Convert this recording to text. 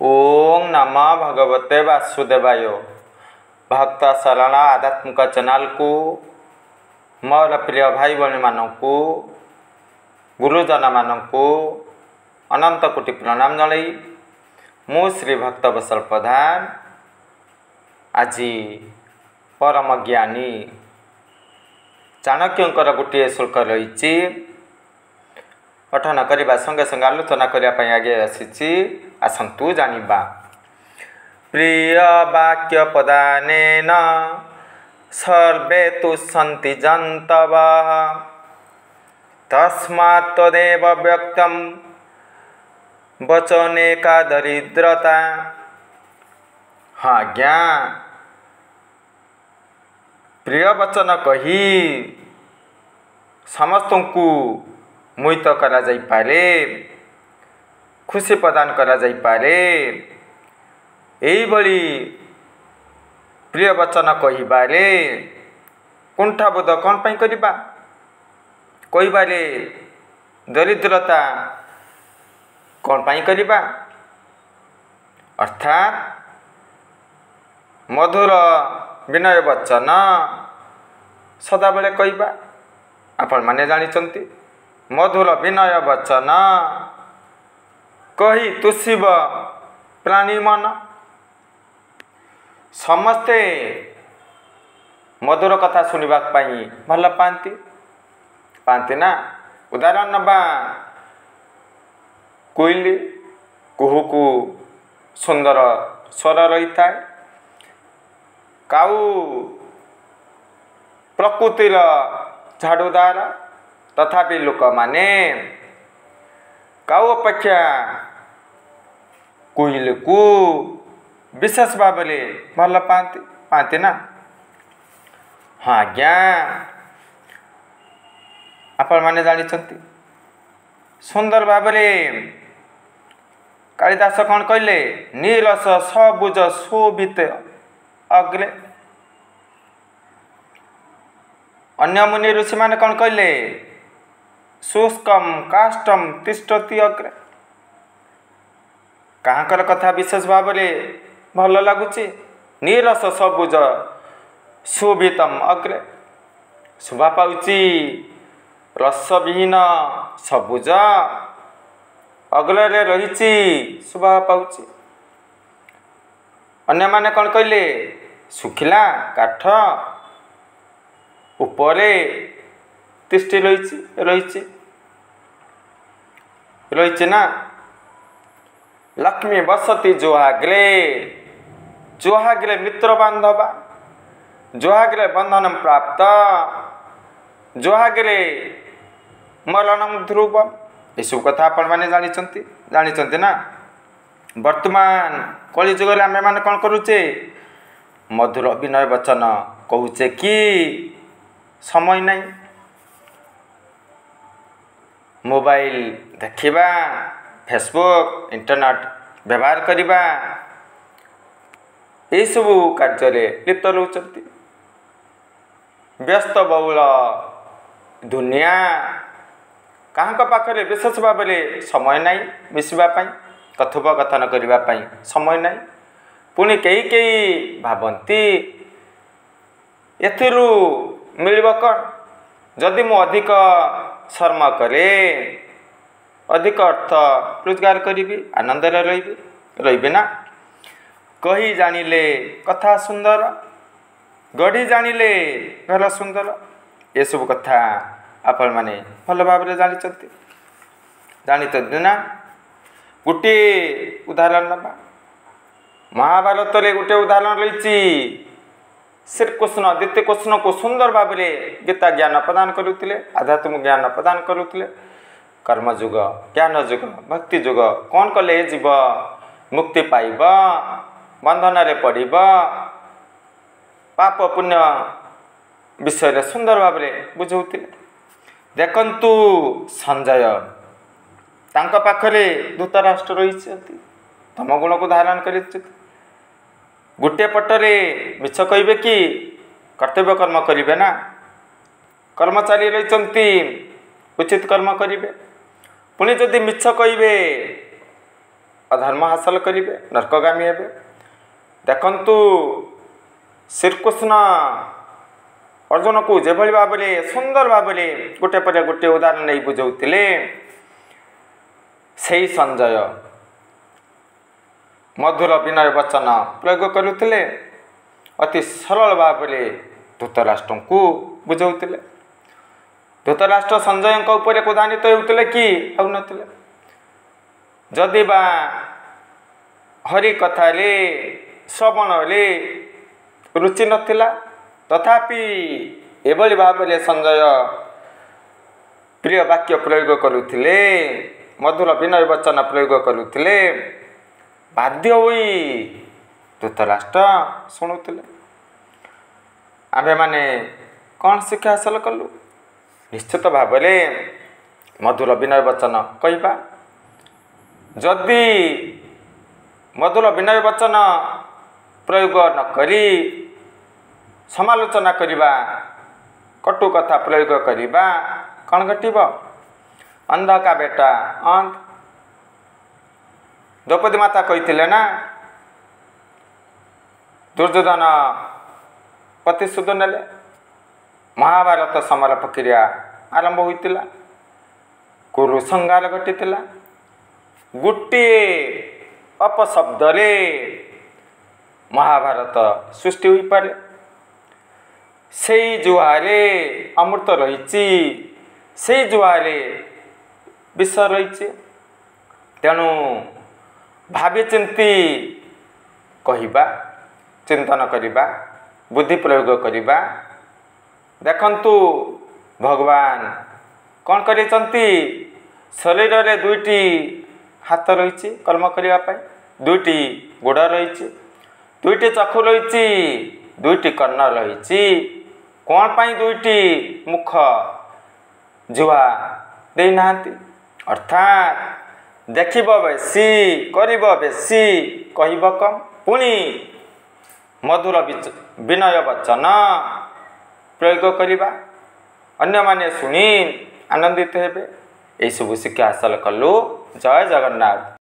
ओम नमः भगवते वासुदेवाय। भक्त शरण आध्यात्मिक चैनल को मोर प्रिय भाई बहनी मानू गुरुजन मानू अनंत कोटि प्रणाम जनाई मु श्री भक्त वत्सल प्रधान आज परम ज्ञानी चाणक्यंकर गोटे श्लोक रही पठन करने संगे संगे आलोचना करने आगे आसी आसतु जानिबा। प्रिय वाक्य प्रदानेन सर्वे तुष्यन्ति जन्तवः तस्मात् तदेव व्यक्तं वचने का दरिद्रता। हाँ आज्ञा प्रिय वचन कही समस्त को मोहित करा जाई पारे, खुशी प्रदान करा जाई पारे। एई भली प्रिय वचन कहिबारे कुंठाबोध कौन पाई करिबा, कहिबारे दरिद्रता कौन पाई करिबा। अर्थात मधुर विनय वचन सदाबेले कहिबा। आपण माने जानिचंती मधुर विनय वचन कही तुष्यब प्राणी मन। समस्ते मधुर कथा सुनिबा पाई भल पाती पाती ना। उदाहरण नबा कोइली कुहुकु सुंदर स्वर रही था। काऊ प्रकृतिर झाड़ूदार तथापि लोक माने काऊ अपेक्षा कोइल को विशेष भाव भल पाती पाती ना। हाँ आज्ञा आपण माने जानिचंती सुंदर भाव कालिदास कौन कहले नीरस सबुज शोभित अग्रे। अन्य मुनि ऋषि माने कौन कहले शुष्कम काष्टम तिष्ठति अग्रे। कहाँकर कथा विशेष भाव भल लगुच नीरस सबुज शोभितम अग्रे। शोभा पाउची रसविहीन सबुज अग्रे रही शोभा पाउची। अन्य माने कौन कहले सुखिला काठ उपरे तिष्ठि रही ना। लक्ष्मी बसती जोहाग्रे मित्र बांधवा जोहाग्रे बंधन प्राप्त जोहाग्रे मरणम ध्रुव। यू कथा आपण मैंने जानी ना। वर्तमान कली जुग आम मैंने कौन करुचे मधुर विनय वचन कहूचे कि समय नहीं। मोबाइल देखिबा फेसबुक इंटरनेट व्यवहार करिबा यही सब कार्य लिप्त रहउचंती। व्यस्त बहुल दुनिया कहाँ पाखरे विशेष भाव समय नहीं मिसवा कथोपकथन करने समय नहीं। पुणी कई भावती एथिरू मिलिब कौन जदि मु अधिक शर्म करे अधिक अर्थ रोजगार करी आनंद रही ना। कही जानिले कथा सुंदर गढ़ी जानिले घर सुंदर। ये सब कथा आपण माने भल भाव जानी ना। गोटे उदाहरण नबा महाभारत रे गोटे उदाहरण रही। श्रीकृष्ण द्वितीय कृष्ण को सुंदर भाव गीता ज्ञान प्रदान करुले आध्यात्मिक ज्ञान प्रदान करुले। कर्म जुग ज्ञान जुग भक्ति जुग कौन कले जीव मुक्ति पाइब बंधन रे पड़ब पाप पुण्य विषय सुंदर भाव बुझाऊे। देखंतु संजय तांका पाखरे धृतराष्ट्र रही तम गुण को धारण कर गोटे पटरे मिछ कहे कि कर्तव्य कर्म करेंगे ना। कर्मचारी रही उचित कर्म करेंगे पुणी जदि मिछ कहे अधर्म हासिल करेंगे, नरकगामी हेबे। देखंतु श्रीकृष्ण अर्जुन को जो भाव में सुंदर भाव में गोटे पर गोटे उदाहरण नहीं बुझाऊले, से संजय मधुर विनय वचन प्रयोग करुले, अति सरल भाव में धृतराष्ट्र को बुझाऊले। धृतराष्ट्र संजय उपर क्रोधान्वित होते कि होते, जदि बा हरि कथार श्रवण रुचि नथिला, तथापि एभली भाव में संजय प्रिय वाक्य प्रयोग करुले, मधुर विनय वचन प्रयोग करुले, बाध्य होई धृतराष्ट्र शुणुले। आम्भे माने कौन शिक्षा हासिल कलु? निश्चित भाव में मधुर विनय वचन कहवा, जदि मधुर विनय वचन प्रयोग न करी समालोचना करिबा, कटु कथा प्रयोग करिबा, कौन घटिब? अंध का बेटा अंध। द्रौपदी माता कही ना, दुर्योधन प्रतिशोध नेले, महाभारत समर प्रक्रिया आरंभ होइतिला, कुरु संहार घटितिला। गोटे अपशब्दरे महाभारत सृष्टि हो पारे। से जुआरे अमृत रही, से जुआरे विष रही। तेणु भावी चिंती कहवा, चिंतन करवा, बुद्धि प्रयोग करवा। देखंतु भगवान कौन करिसंती? शरीर रे दुईटी हाथ रही कर्म करने, दुईटी गोड़ रही, दुईटी चक्षु रही, दुईटी कर्ण रही। कौन पाई दुईटी मुख जुआ देना? अर्थात देखिब बेसी, करिब बेसी, कहब कम। पुणी मधुर विनय वचन प्रयोग करवा, अन्य माने शुणी आनंदित हेबे। यही सब शिक्षा हासिल कलु। जय जगन्नाथ।